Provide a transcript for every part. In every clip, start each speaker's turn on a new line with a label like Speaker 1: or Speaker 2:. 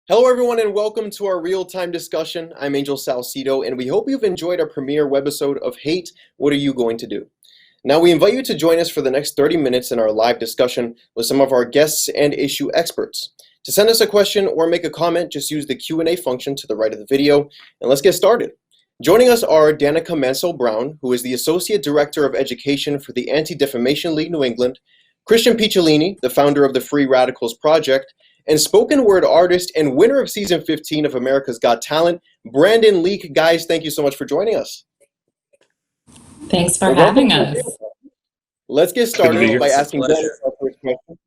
Speaker 1: Hello, everyone, and welcome to our real-time discussion. I'm Angel Salcedo, and we hope you've enjoyed our premiere webisode of Hate, What Are You Going to Do? Now, we invite you to join us for the next 30 minutes in our live discussion with some of our guests and issue experts. To send us a question or make a comment, just use the Q&A function to the right of the video, and let's get started. Joining us are Danika Manso-Brown, who is the Associate Director of Education for the Anti-Defamation League New England, Christian Picciolini, the founder of the Free Radicals Project, and spoken word artist and winner of season 15 of America's Got Talent, Brandon Leake. Guys, thank you so much for joining us.
Speaker 2: Thanks for having us.
Speaker 1: Let's get started by asking Danika our first question.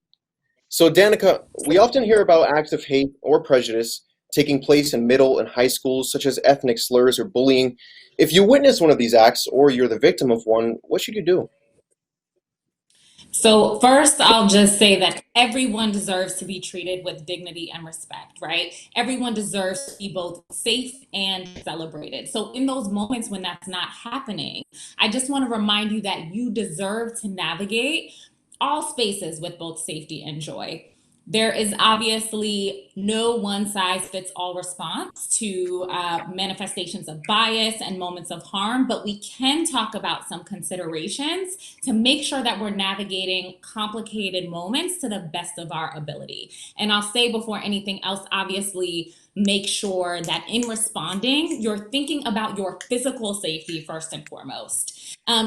Speaker 1: So Danika, we often hear about acts of hate or prejudice taking place in middle and high schools, such as ethnic slurs or bullying. If you witness one of these acts or you're the victim of one, what should you do?
Speaker 2: So first, I'll just say that everyone deserves to be treated with dignity and respect, right? Everyone deserves to be both safe and celebrated. So in those moments when that's not happening, I just want to remind you that you deserve to navigate all spaces with both safety and joy. There is obviously no one-size-fits-all response to manifestations of bias and moments of harm, but we can talk about some considerations to make sure that we're navigating complicated moments to the best of our ability. And I'll say before anything else, obviously, make sure that in responding, you're thinking about your physical safety first and foremost.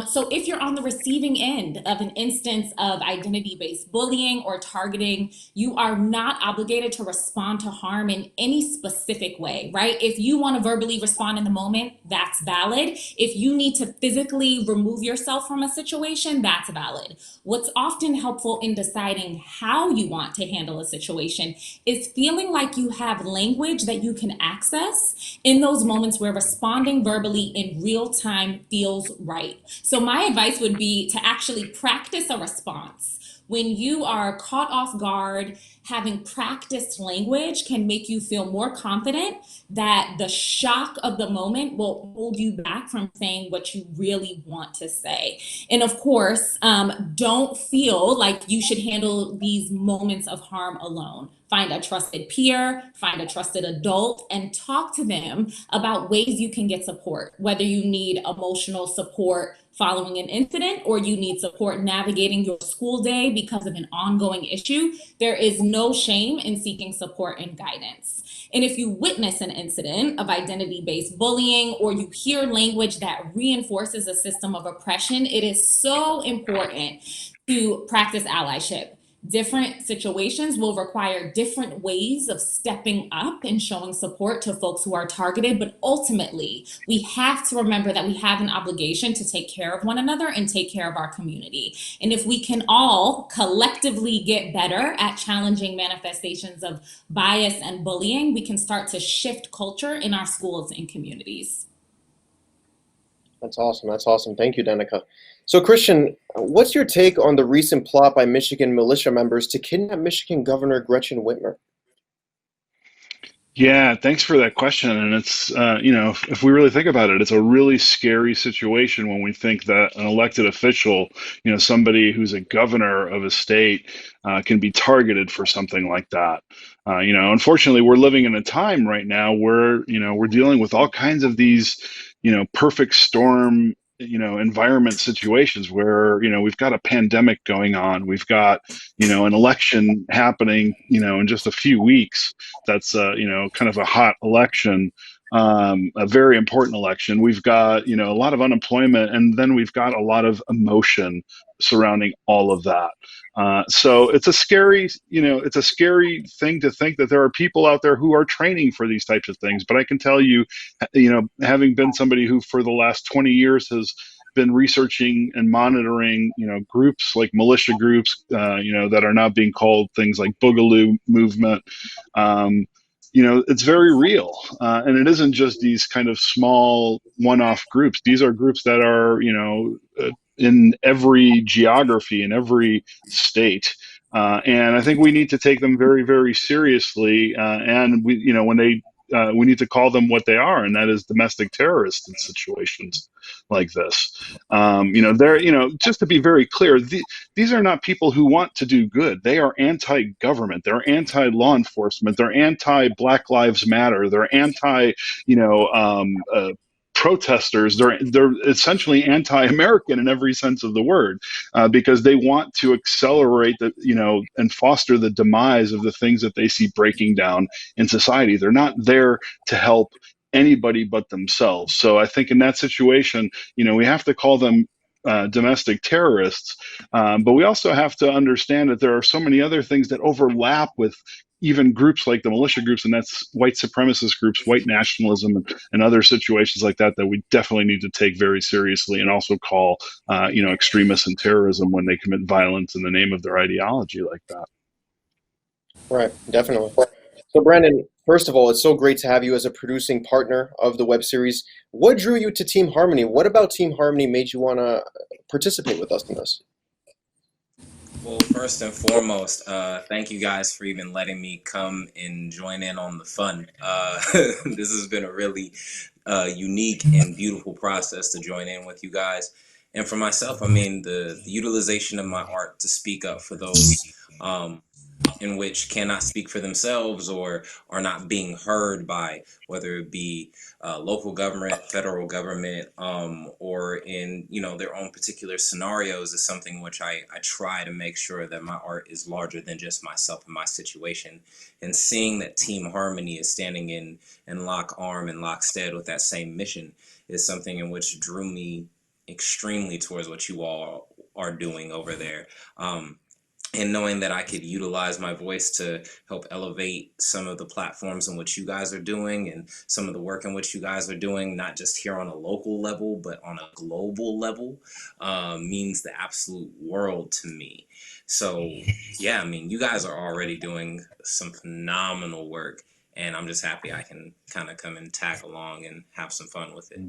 Speaker 2: So if you're on the receiving end of an instance of identity-based bullying or targeting, you are not obligated to respond to harm in any specific way, right? If you want to verbally respond in the moment, that's valid. If you need to physically remove yourself from a situation, that's valid. What's often helpful in deciding how you want to handle a situation is feeling like you have language that you can access in those moments where responding verbally in real time feels right. So my advice would be to actually practice a response. When you are caught off guard, having practiced language can make you feel more confident that the shock of the moment will hold you back from saying what you really want to say. And of course, don't feel like you should handle these moments of harm alone. Find a trusted peer, find a trusted adult, and talk to them about ways you can get support, whether you need emotional support following an incident or you need support navigating your school day because of an ongoing issue. There is no shame in seeking support and guidance. And if you witness an incident of identity-based bullying or you hear language that reinforces a system of oppression, it is so important to practice allyship. Different situations will require different ways of stepping up and showing support to folks who are targeted, but ultimately, we have to remember that we have an obligation to take care of one another and take care of our community. And if we can all collectively get better at challenging manifestations of bias and bullying, we can start to shift culture in our schools and communities.
Speaker 1: That's awesome. That's awesome. Thank you, Danika. So, Christian, what's your take on the recent plot by Michigan militia members to kidnap Michigan Governor Gretchen Whitmer?
Speaker 3: Yeah, thanks for that question. And it's, if we really think about it, it's a really scary situation when we think that an elected official, somebody who's a governor of a state can be targeted for something like that. Unfortunately, we're living in a time right now where, we're dealing with all kinds of these, perfect storm environment situations where we've got a pandemic going on, we've got an election happening in just a few weeks. That's kind of a hot election, a very important election. We've got a lot of unemployment, and then we've got a lot of emotion surrounding all of that. So it's a scary thing to think that there are people out there who are training for these types of things. But I can tell you, having been somebody who for the last 20 years has been researching and monitoring, groups like militia groups, that are now being called things like Boogaloo movement. It's very real. And it isn't just these kind of small one-off groups. These are groups that are, in every geography, in every state. And I think we need to take them very, very seriously. And when they we need to call them what they are, and that is domestic terrorists in situations like this. They're, just to be very clear, these are not people who want to do good. They are anti-government. They're anti-law enforcement. They're anti-Black Lives Matter. They're anti, protesters. They're essentially anti-American in every sense of the word, because they want to accelerate and foster the demise of the things that they see breaking down in society. They're not there to help anybody but themselves. So I think in that situation, we have to call them domestic terrorists, but we also have to understand that there are so many other things that overlap with even groups like the militia groups, and that's white supremacist groups, white nationalism, and other situations like that we definitely need to take very seriously, and also call extremists and terrorism when they commit violence in the name of their ideology like that.
Speaker 1: Right, definitely. So Brandon, first of all, it's so great to have you as a producing partner of the web series. What drew you to Team Harmony? What about Team Harmony made you want to participate with us in this?
Speaker 4: Well, first and foremost, thank you guys for even letting me come and join in on the fun. This has been a really unique and beautiful process to join in with you guys. And for myself, I mean, the utilization of my art to speak up for those in which cannot speak for themselves or are not being heard by, whether it be local government, federal government, or in their own particular scenarios, is something which I try to make sure that my art is larger than just myself and my situation. And seeing that Team Harmony is standing in lock arm and lockstead with that same mission is something in which drew me extremely towards what you all are doing over there. And knowing that I could utilize my voice to help elevate some of the platforms in which you guys are doing and some of the work in which you guys are doing, not just here on a local level, but on a global level, means the absolute world to me. So, yeah, I mean, you guys are already doing some phenomenal work, and I'm just happy I can kind of come and tag along and have some fun with it.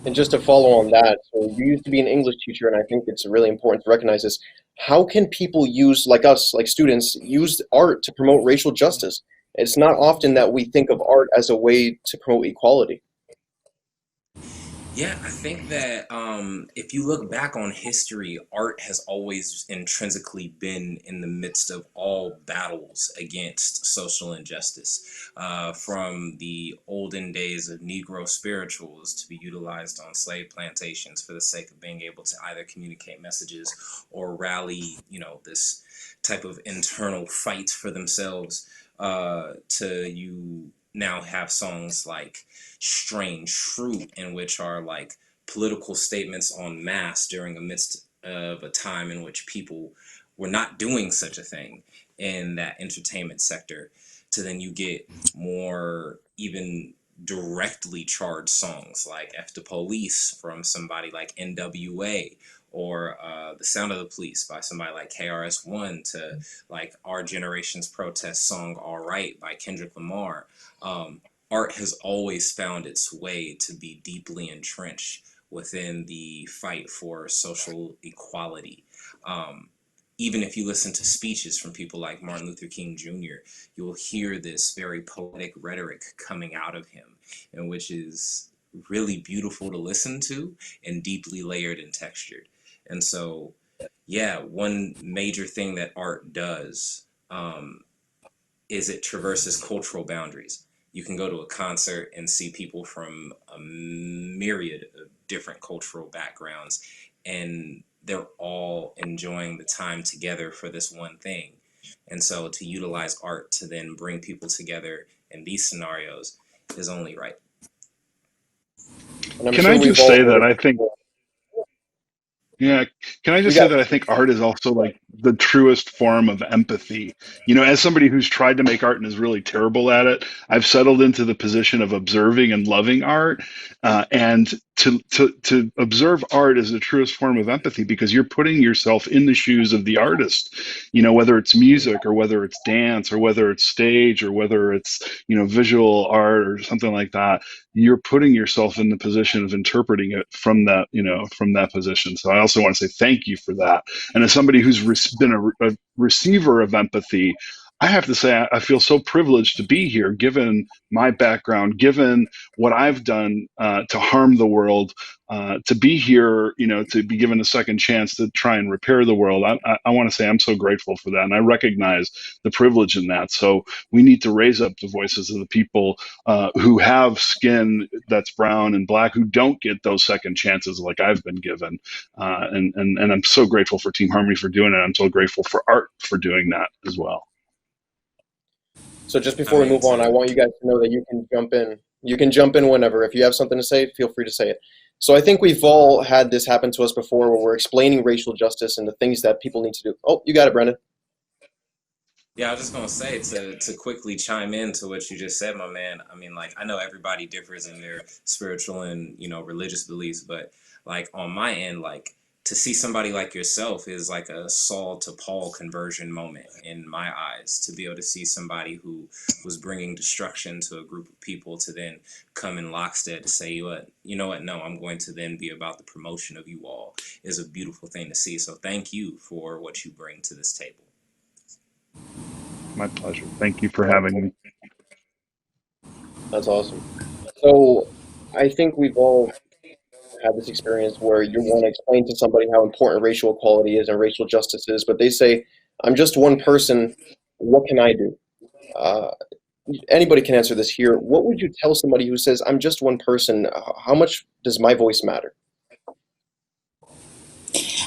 Speaker 1: And just to follow on that, so you used to be an English teacher, and I think it's really important to recognize this. How can people use, like us, like students, use art to promote racial justice? It's not often that we think of art as a way to promote equality.
Speaker 4: Yeah, I think that if you look back on history, art has always intrinsically been in the midst of all battles against social injustice, from the olden days of Negro spirituals to be utilized on slave plantations for the sake of being able to either communicate messages or rally, this type of internal fight for themselves, to you now have songs like Strange Fruit, in which are like political statements en masse during a midst of a time in which people were not doing such a thing in that entertainment sector, to then you get more even directly charged songs like F the Police from somebody like NWA, or The Sound of the Police by somebody like KRS-One, to like our generation's protest song All Right by Kendrick Lamar. Art has always found its way to be deeply entrenched within the fight for social equality. Even if you listen to speeches from people like Martin Luther King Jr., you will hear this very poetic rhetoric coming out of him, and which is really beautiful to listen to and deeply layered and textured. And so, yeah, one major thing that art does is it traverses cultural boundaries. You can go to a concert and see people from a myriad of different cultural backgrounds, and they're all enjoying the time together for this one thing. And so to utilize art to then bring people together in these scenarios is only right.
Speaker 3: Can I just say that I think Yeah, can I just say that I think art is also like the truest form of empathy. As somebody who's tried to make art and is really terrible at it, I've settled into the position of observing and loving art. And to observe art is the truest form of empathy, because you're putting yourself in the shoes of the artist, whether it's music or whether it's dance or whether it's stage or whether it's, visual art or something like that. You're putting yourself in the position of interpreting it from that, from that position. So I also want to say thank you for that. And as somebody who's been a receiver of empathy, I have to say, I feel so privileged to be here, given my background, given what I've done to harm the world, to be here, to be given a second chance to try and repair the world. I want to say I'm so grateful for that, and I recognize the privilege in that. So we need to raise up the voices of the people who have skin that's brown and black, who don't get those second chances like I've been given. And I'm so grateful for Team Harmony for doing it. I'm so grateful for Art for doing that as well.
Speaker 1: So just before we move on, I want you guys to know that you can jump in. You can jump in whenever. If you have something to say, feel free to say it. So I think we've all had this happen to us before, where we're explaining racial justice and the things that people need to do. Oh, you got it, Brendan.
Speaker 4: Yeah, I was just gonna say to quickly chime in to what you just said, my man. I mean, like, I know everybody differs in their spiritual and religious beliefs, but like on my end, like, to see somebody like yourself is like a Saul to Paul conversion moment in my eyes. To be able to see somebody who was bringing destruction to a group of people to then come in lockstep to say, you know what, no, I'm going to then be about the promotion of you all, is a beautiful thing to see. So thank you for what you bring to this table.
Speaker 3: My pleasure. Thank you for having me.
Speaker 1: That's awesome. So I think we've all had this experience where you want to explain to somebody how important racial equality is and racial justice is, but they say, I'm just one person, what can I do? Anybody can answer this here. What would you tell somebody who says, I'm just one person, how much does my voice matter?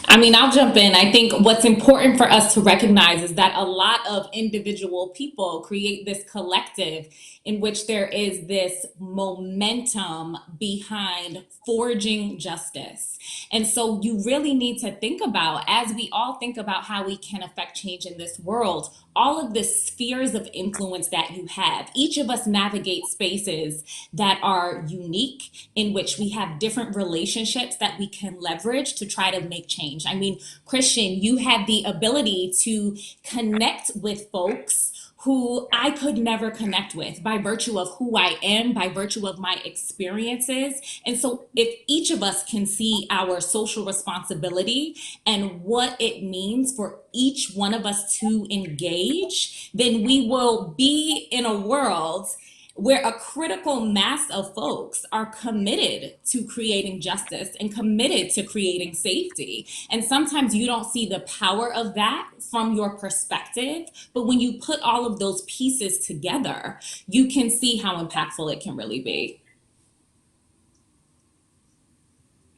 Speaker 2: I mean, I'll jump in. I think what's important for us to recognize is that a lot of individual people create this collective in which there is this momentum behind forging justice. And so you really need to think about, as we all think about how we can affect change in this world, all of the spheres of influence that you have. Each of us navigate spaces that are unique, in which we have different relationships that we can leverage to try to make change. I mean, Christian, you have the ability to connect with folks who I could never connect with by virtue of who I am, by virtue of my experiences. And so if each of us can see our social responsibility and what it means for each one of us to engage, then we will be in a world where a critical mass of folks are committed to creating justice and committed to creating safety. And sometimes you don't see the power of that from your perspective, but when you put all of those pieces together, you can see how impactful it can really be.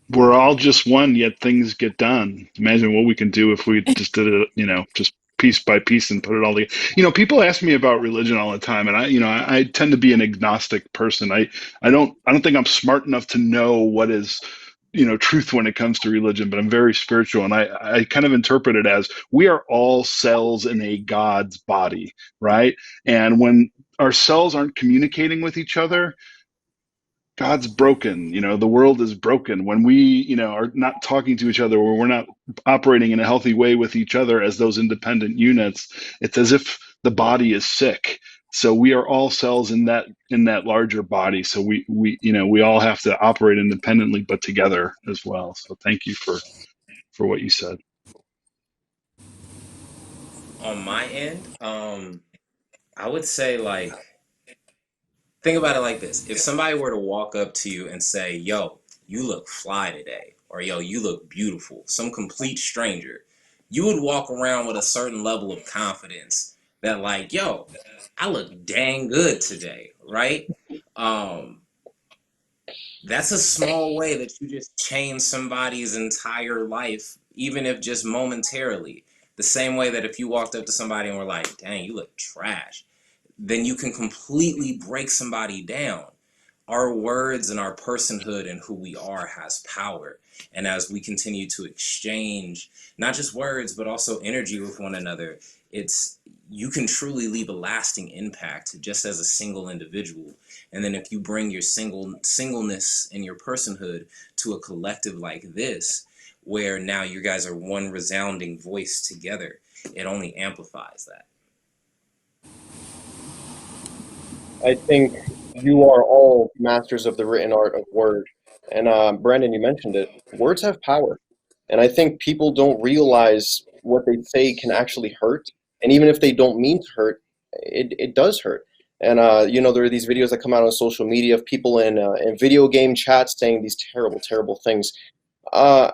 Speaker 3: We're all just one, yet things get done. Imagine what we can do if we just did it, just piece by piece and put it all together. People ask me about religion all the time, and I tend to be an agnostic person. I don't think I'm smart enough to know what is truth when it comes to religion, but I'm very spiritual, and I kind of interpret it as we are all cells in a God's body, right? And when our cells aren't communicating with each other, God's broken. The world is broken when we, are not talking to each other, or we're not operating in a healthy way with each other as those independent units. It's as if the body is sick. So we are all cells in that larger body. So we all have to operate independently, but together as well. So thank you for what you said.
Speaker 4: On my end, I would say, like, think about it like this. If somebody were to walk up to you and say, yo, you look fly today, or yo, you look beautiful, some complete stranger, you would walk around with a certain level of confidence that, like, yo, I look dang good today, right? That's a small way that you just change somebody's entire life, even if just momentarily. The same way that if you walked up to somebody and were like, dang, you look trash, then you can completely break somebody down. Our words and our personhood and who we are has power. And as we continue to exchange not just words, but also energy with one another, you can truly leave a lasting impact just as a single individual. And then if you bring your singleness and your personhood to a collective like this, where now you guys are one resounding voice together, it only amplifies that.
Speaker 1: I think you are all masters of the written art of word. And Brandon, you mentioned it. Words have power. And I think people don't realize what they say can actually hurt. And even if they don't mean to hurt, it does hurt. And you know, there are these videos that come out on social media of people in video game chats saying these terrible, terrible things. Uh,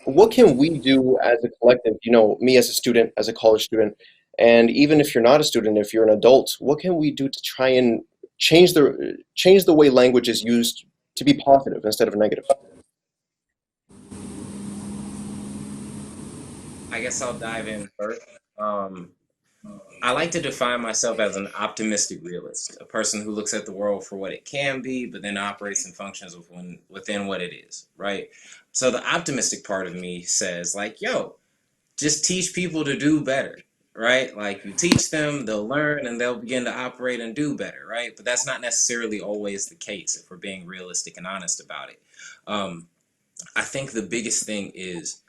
Speaker 1: what can we do as a collective? You know, me as a student, as a college student, and even if you're not a student, if you're an adult, what can we do to try and change the way language is used to be positive instead of negative?
Speaker 4: I guess I'll dive in first. Um, I like to define myself as an optimistic realist, a person who looks at the world for what it can be, but then operates and functions within what it is, right? So the optimistic part of me says, like, yo, just teach people to do better, right? Like, you teach them, they'll learn, and they'll begin to operate and do better, right? But that's not necessarily always the case if we're being realistic and honest about it. Um, I think the biggest thing is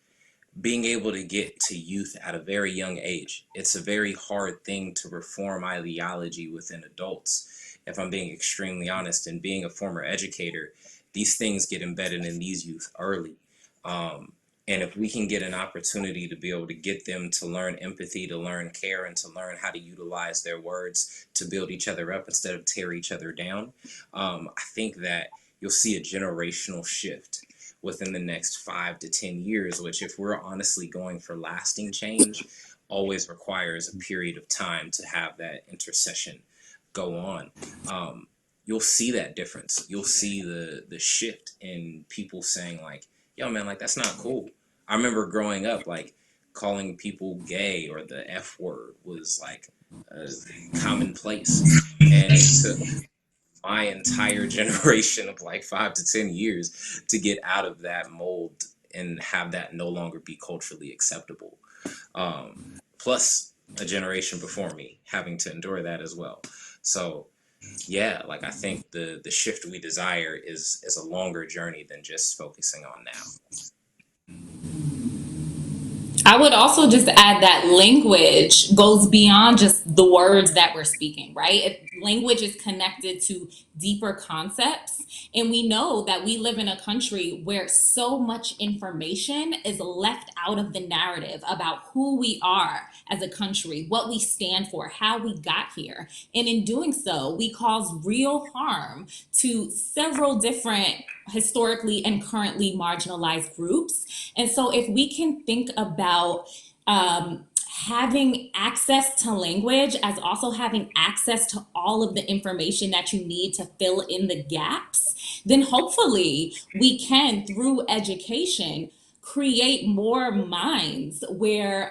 Speaker 4: being able to get to youth at a very young age. It's a very hard thing to reform ideology within adults, if I'm being extremely honest. And being a former educator, these things get embedded in these youth early. And if we can get an opportunity to be able to get them to learn empathy, to learn care, and to learn how to utilize their words to build each other up instead of tear each other down, I think that you'll see a generational shift within the next 5 to 10 years, which, if we're honestly going for lasting change, always requires a period of time to have that intercession go on. You'll see that difference. You'll see the shift in people saying, like, yo, man, like, that's not cool. I remember growing up, like, calling people gay or the F word was like a commonplace. And it took my entire generation of like 5 to 10 years to get out of that mold and have that no longer be culturally acceptable. Plus a generation before me having to endure that as well. So yeah, like, I think the shift we desire is a longer journey than just focusing on now.
Speaker 2: I would also just add that language goes beyond just the words that we're speaking, right? Language is connected to deeper concepts. And we know that we live in a country where so much information is left out of the narrative about who we are as a country, what we stand for, how we got here. And in doing so, we cause real harm to several different historically and currently marginalized groups. And so if we can think about having access to language as also having access to all of the information that you need to fill in the gaps, then hopefully we can, through education, create more minds where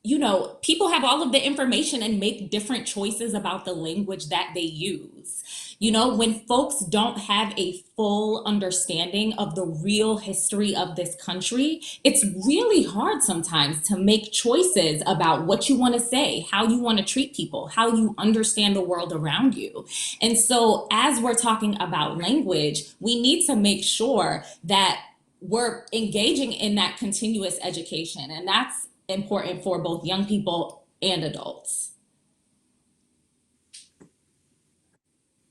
Speaker 2: you know, people have all of the information and make different choices about the language that they use. You know, when folks don't have a full understanding of the real history of this country, it's really hard sometimes to make choices about what you want to say, how you want to treat people, how you understand the world around you. And so, as we're talking about language, we need to make sure that we're engaging in that continuous education. And that's important for both young people and adults.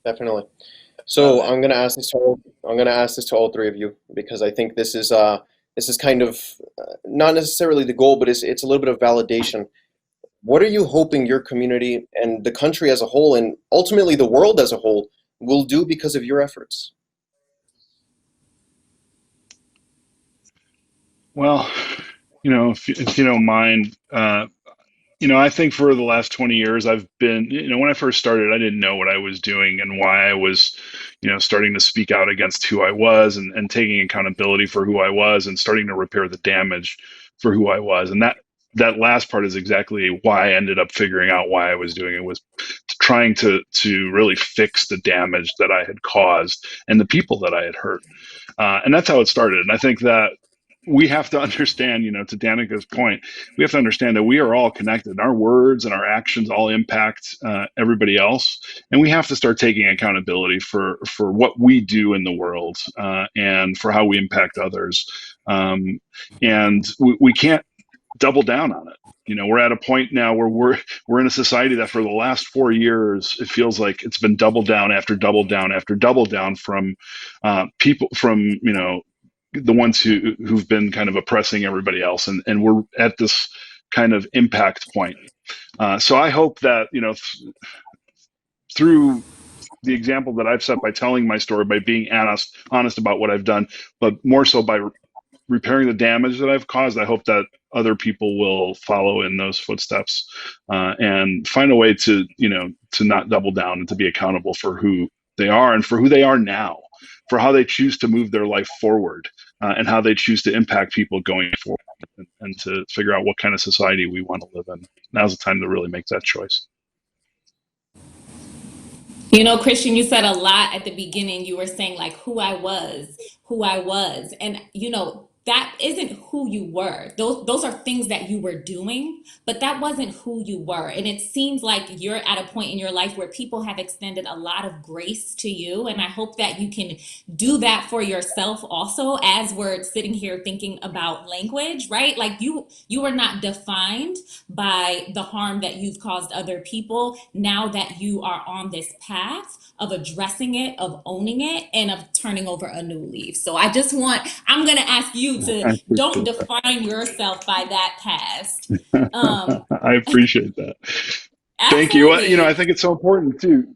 Speaker 1: Definitely. So I'm gonna ask this to all three of you because I think this is kind of not necessarily the goal, but it's a little bit of validation. What are you hoping your community and the country as a whole, and ultimately the world as a whole, will do because of your efforts?
Speaker 3: Well, you know, if you don't mind, you know, I think for the last 20 years, I've been, you know, when I first started, I didn't know what I was doing and why I was, you know, starting to speak out against who I was and taking accountability for who I was and starting to repair the damage for who I was. And that last part is exactly why I ended up figuring out why I was doing it, was trying to really fix the damage that I had caused and the people that I had hurt. And that's how it started. And I think that we have to understand, you know, to Danika's point, we have to understand that we are all connected. Our words and our actions all impact everybody else, and we have to start taking accountability for what we do in the world and for how we impact others. And we can't double down on it. You know, we're at a point now where we're in a society that for the last 4 years, it feels like it's been double down after double down after double down from people, from, you know, the ones who've been kind of oppressing everybody else, and we're at this kind of impact point. So I hope that, through the example that I've set by telling my story, by being honest about what I've done, but more so by repairing the damage that I've caused, I hope that other people will follow in those footsteps, and find a way to, to not double down and to be accountable for who they are and for who they are now, for how they choose to move their life forward, and how they choose to impact people going forward, and to figure out what kind of society we want to live in. Now's the time to really make that choice.
Speaker 2: Christian, you said a lot at the beginning. You were saying like who I was. And, that isn't who you were. Those are things that you were doing, but that wasn't who you were. And it seems like you're at a point in your life where people have extended a lot of grace to you. And I hope that you can do that for yourself also, as we're sitting here thinking about language, right? Like you are not defined by the harm that you've caused other people. Now that you are on this path of addressing it, of owning it, and of turning over a new leaf. So I'm going to ask you to don't define yourself by that past.
Speaker 3: I appreciate that. Thank you.
Speaker 2: Absolutely.
Speaker 3: I think it's so important too,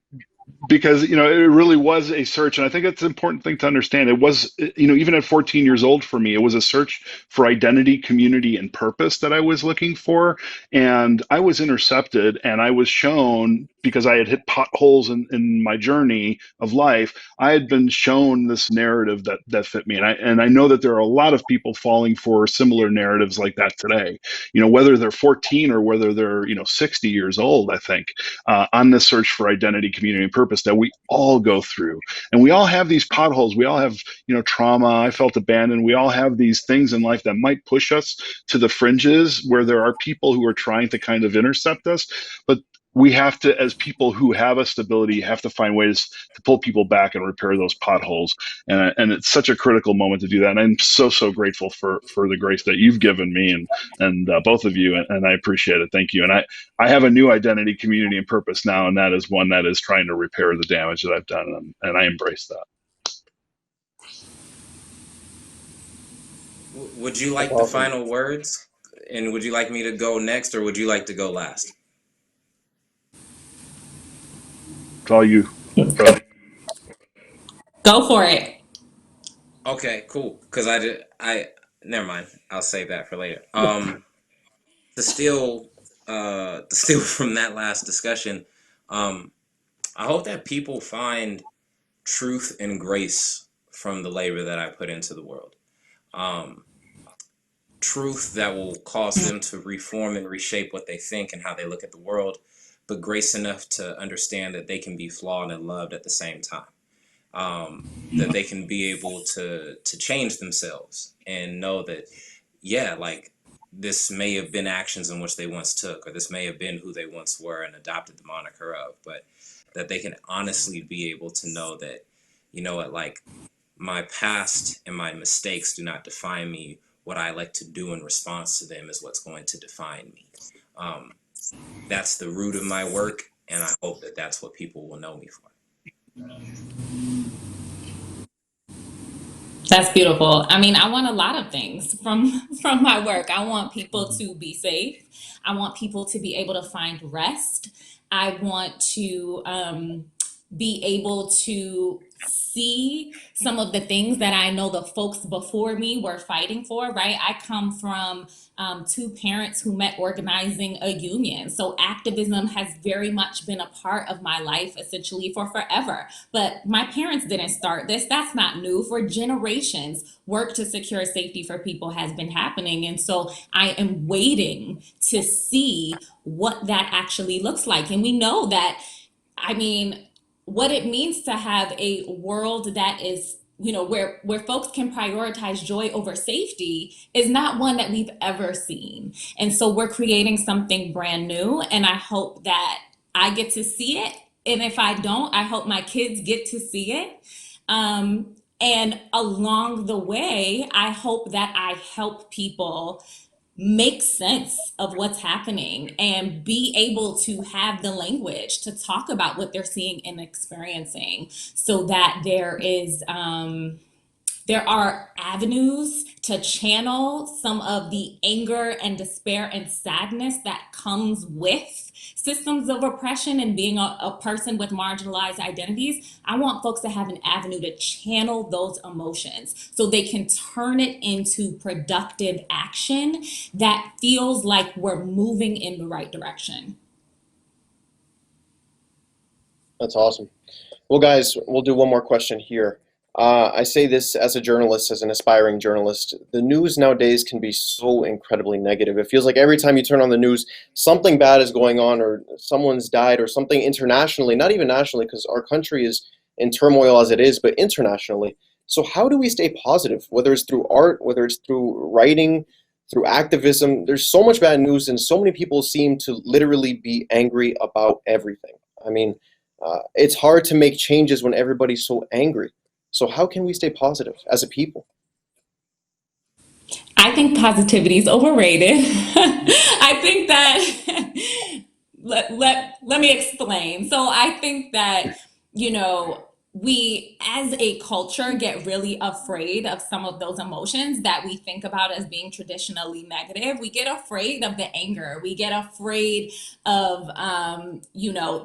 Speaker 3: because it really was a search, and I think it's an important thing to understand. It was, even at 14 years old, for me, it was a search for identity, community, and purpose that I was looking for. And I was intercepted, and I was shown, because I had hit potholes in my journey of life, I had been shown this narrative that fit me. And I know that there are a lot of people falling for similar narratives like that today, whether they're 14 or whether they're 60 years old. I think on this search for identity, community, and purpose that we all go through, and we all have these potholes. We all have trauma. I felt abandoned. We all have these things in life that might push us to the fringes, where there are people who are trying to kind of intercept us. But we have to, as people who have a stability, have to find ways to pull people back and repair those potholes. And it's such a critical moment to do that. And I'm so grateful for the grace that you've given me, and both of you. And I appreciate it. Thank you. And I have a new identity, community, and purpose now. And that is one that is trying to repair the damage that I've done. And I embrace that.
Speaker 4: Would you like the final words? And would you like me to go next, or would you like to go last?
Speaker 3: It's all you, brother.
Speaker 2: Go for it.
Speaker 4: Okay, cool. Because never mind. I'll save that for later. To steal from that last discussion, I hope that people find truth and grace from the labor that I put into the world. Truth that will cause them to reform and reshape what they think and how they look at the world, but grace enough to understand that they can be flawed and loved at the same time. That they can be able to change themselves and know that, like, this may have been actions in which they once took, or this may have been who they once were and adopted the moniker of, but that they can honestly be able to know that, like, my past and my mistakes do not define me. What I like to do in response to them is what's going to define me. That's the root of my work, and I hope that that's what people will know me for.
Speaker 2: That's beautiful. I mean, I want a lot of things from my work. I want people to be safe. I want people to be able to find rest. I want to be able to see some of the things that I know the folks before me were fighting for, right? I come from two parents who met organizing a union. So activism has very much been a part of my life, essentially, for forever. But my parents didn't start this. That's not new. For generations, work to secure safety for people has been happening. And so I am waiting to see what that actually looks like. And we know that, what it means to have a world that is, where folks can prioritize joy over safety is not one that we've ever seen. And so we're creating something brand new, and I hope that I get to see it. And if I don't, I hope my kids get to see it. And along the way, I hope that I help people make sense of what's happening and be able to have the language to talk about what they're seeing and experiencing, so that there is There are avenues to channel some of the anger and despair and sadness that comes with systems of oppression and being a person with marginalized identities. I want folks to have an avenue to channel those emotions so they can turn it into productive action that feels like we're moving in the right direction.
Speaker 1: That's awesome. Well, guys, we'll do one more question here. I say this as a journalist, as an aspiring journalist. The news nowadays can be so incredibly negative. It feels like every time you turn on the news, something bad is going on, or someone's died, or something internationally, not even nationally, because our country is in turmoil as it is, but internationally. So how do we stay positive, whether it's through art, whether it's through writing, through activism? There's so much bad news, and so many people seem to literally be angry about everything. I mean, it's hard to make changes when everybody's so angry. So how can we stay positive as a people?
Speaker 2: I think positivity is overrated. I think that let me explain. So I think that, you know, we as a culture get really afraid of some of those emotions that we think about as being traditionally negative. We get afraid of the anger. We get afraid of,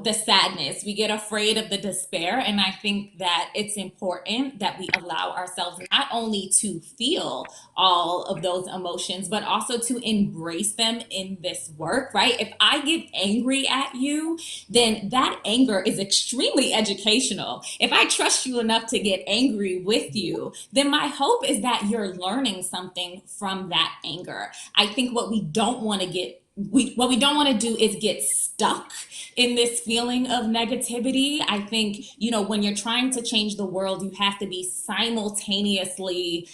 Speaker 2: the sadness. We get afraid of the despair. And I think that it's important that we allow ourselves not only to feel all of those emotions, but also to embrace them in this work, right? If I get angry at you, then that anger is extremely educational. If I trust you enough to get angry with you, then my hope is that you're learning something from that anger. I think what we don't want to do is get stuck in this feeling of negativity. I think, when you're trying to change the world, you have to be simultaneously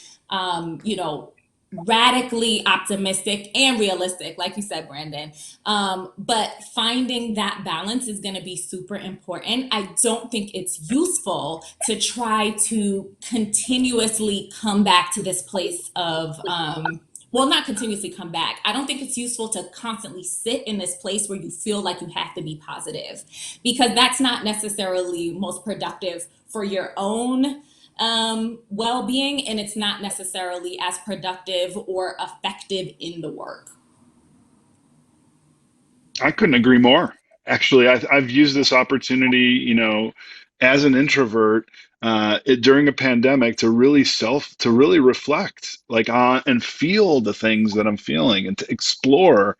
Speaker 2: radically optimistic and realistic, like you said, Brandon. But finding that balance is going to be super important. I don't think it's useful to try to continuously come back to this place of, not continuously come back. I don't think it's useful to constantly sit in this place where you feel like you have to be positive, because that's not necessarily most productive for your own well-being, and it's not necessarily as productive or effective in the work.
Speaker 3: I couldn't agree more. Actually, I've used this opportunity, as an introvert, during a pandemic to really reflect, like on and feel the things that I'm feeling, and to explore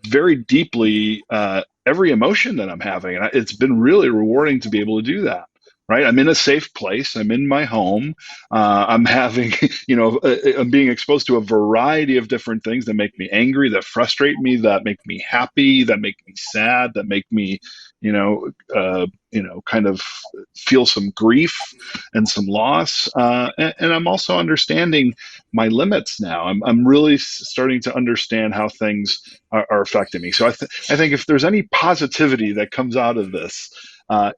Speaker 3: very deeply every emotion that I'm having. And it's been really rewarding to be able to do that. Right, I'm in a safe place. I'm in my home. I'm having, I'm being exposed to a variety of different things that make me angry, that frustrate me, that make me happy, that make me sad, that make me, kind of feel some grief and some loss. And I'm also understanding my limits now. I'm really starting to understand how things are affecting me. So I think if there's any positivity that comes out of this,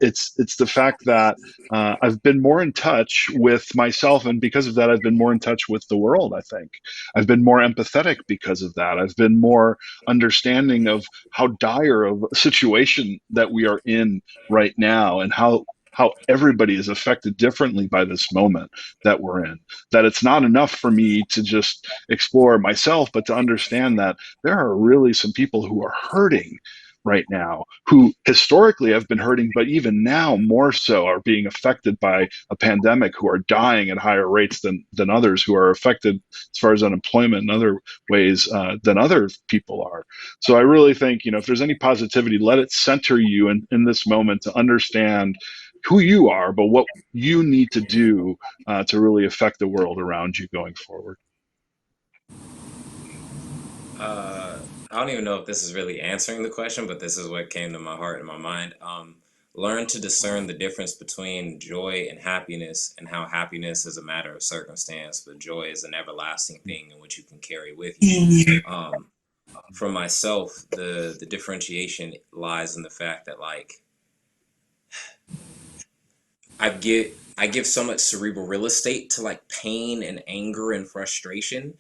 Speaker 3: it's the fact that I've been more in touch with myself, and because of that, I've been more in touch with the world. I think I've been more empathetic because of that. I've been more understanding of how dire of a situation that we are in right now, and how everybody is affected differently by this moment that we're in. That it's not enough for me to just explore myself, but to understand that there are really some people who are hurting right now, who historically have been hurting, but even now more so are being affected by a pandemic, who are dying at higher rates than others, who are affected as far as unemployment and other ways than other people are. So I really think, if there's any positivity, let it center you in this moment to understand who you are, but what you need to do to really affect the world around you going forward.
Speaker 4: I don't even know if this is really answering the question, but this is what came to my heart and my mind. Learn to discern the difference between joy and happiness, and how happiness is a matter of circumstance, but joy is an everlasting thing in which you can carry with you. For myself, the differentiation lies in the fact that, like, I give so much cerebral real estate to, like, pain and anger and frustration.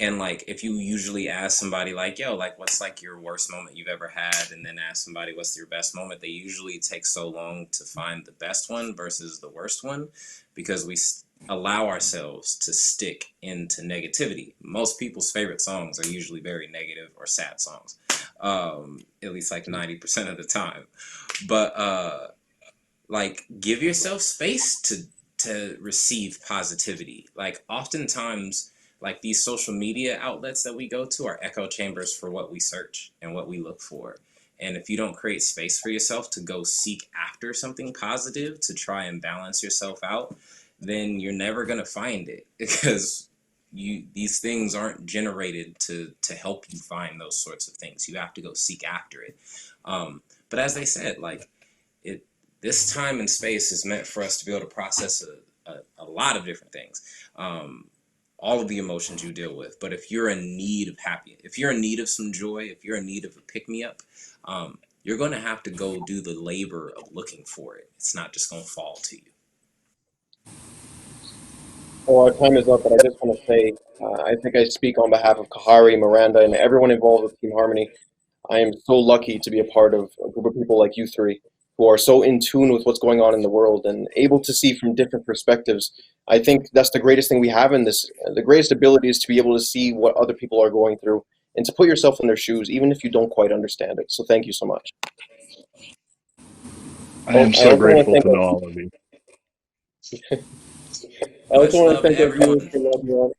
Speaker 4: And, like, if you usually ask somebody, like, yo, like, what's, like, your worst moment you've ever had, and then ask somebody what's your best moment, they usually take so long to find the best one versus the worst one, because allow ourselves to stick into negativity. Most people's favorite songs are usually very negative or sad songs, at least like 90% of the time. But like, give yourself space to receive positivity. Like, oftentimes, like, these social media outlets that we go to are echo chambers for what we search and what we look for. And if you don't create space for yourself to go seek after something positive to try and balance yourself out, then you're never going to find it, because these things aren't generated to help you find those sorts of things. You have to go seek after it. But as they said, like, this time and space is meant for us to be able to process a lot of different things, all of the emotions you deal with. But if you're in need of happiness, if you're in need of some joy, if you're in need of a pick-me-up, you're going to have to go do the labor of looking for it. It's not just going to fall to you.
Speaker 1: Well, our time is up, but I just want to say, I think I speak on behalf of Kahari, Miranda, and everyone involved with Team Harmony. I am so lucky to be a part of a group of people like you three who are so in tune with what's going on in the world and able to see from different perspectives. I think that's the greatest thing we have in this. The greatest ability is to be able to see what other people are going through and to put yourself in their shoes, even if you don't quite understand it. So thank you so much.
Speaker 3: I am
Speaker 1: I
Speaker 3: so
Speaker 1: also want to
Speaker 3: grateful
Speaker 1: thank
Speaker 3: to know all of you.
Speaker 1: I also
Speaker 4: Much
Speaker 1: want to
Speaker 4: love to
Speaker 1: thank our viewers
Speaker 4: everyone.
Speaker 1: for loving on.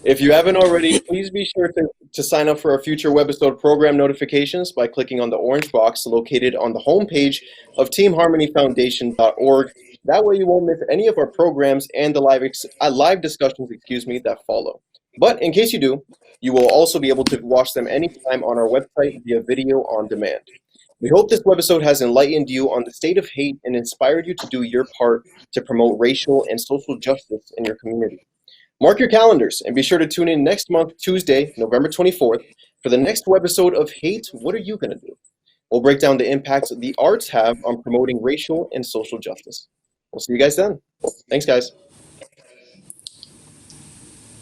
Speaker 1: If you haven't already, please be sure to sign up for our future Webisode program notifications by clicking on the orange box located on the homepage of teamharmonyfoundation.org. That way you won't miss any of our programs and the live discussions, that follow. But in case you do, you will also be able to watch them anytime on our website via video on demand. We hope this webisode has enlightened you on the state of hate and inspired you to do your part to promote racial and social justice in your community. Mark your calendars and be sure to tune in next month, Tuesday, November 24th, for the next webisode of Hate, What Are You Gonna Do? We'll break down the impacts the arts have on promoting racial and social justice. We'll see you guys then. Thanks, guys.